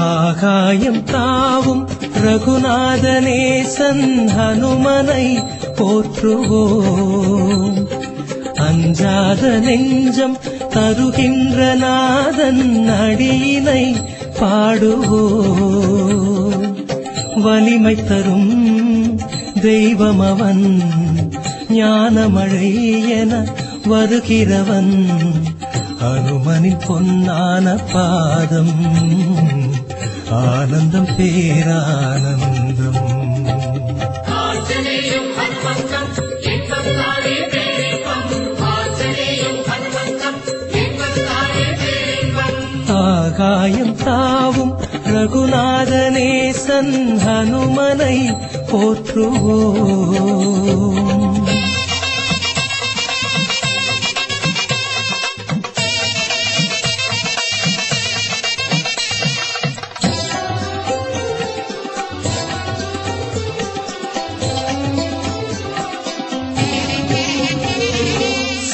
ஆகாயம் தாவும் ரகுநாதநேசன் ஹனுமனை போற்றுவோம். அஞ்சாத நெஞ்சம் தருகின்ற நாதன் அடியினை பாடுவோம். வலிமை தரும் தெய்வமவன், ஞானமழை என வருகிறவன். ஹனுமனின் பொன்னான பாதம் ஆனந்தம் பேரானந்தம். ஆகாயம் தாவும் ரகுநாதநேசன் ஹனுமனை போற்றுவோம்.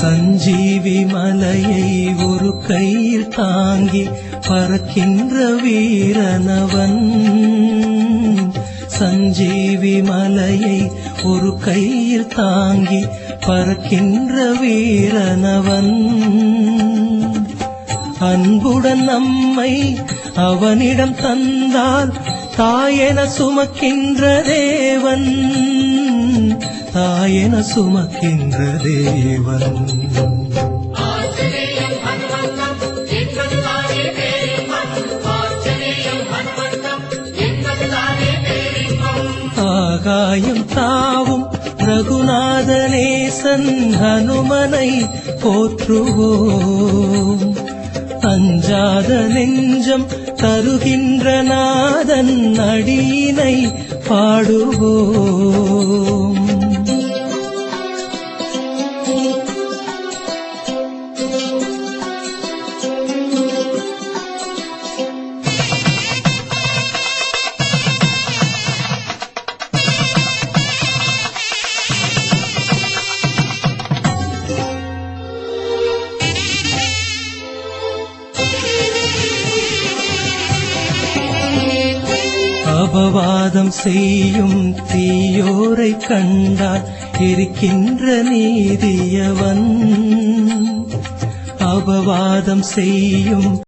சஞ்சீவி மலையை ஒரு கையில் தாங்கி பறக்கின்ற வீரனவன். சஞ்சீவி மலையை ஒரு கையில் தாங்கி பறக்கின்ற வீரனவன். அன்புடன் நம்மை அவனிடம் தந்தால் தாயென சுமக்கின்ற தேவன், தாயென சுமக்கின்ற தேவன். ஆகாயம் தாவும் ரகுநாதநேசன் ஹனுமனை போற்றுவோம். அஞ்சாத நெஞ்சம் தருகின்ற நாதன் அடியினை பாடுவோம். அபவாதம் செய்யும் தீயோரை கண்டால் எரிக்கின்ற நீதியவன். அபவாதம் செய்யும்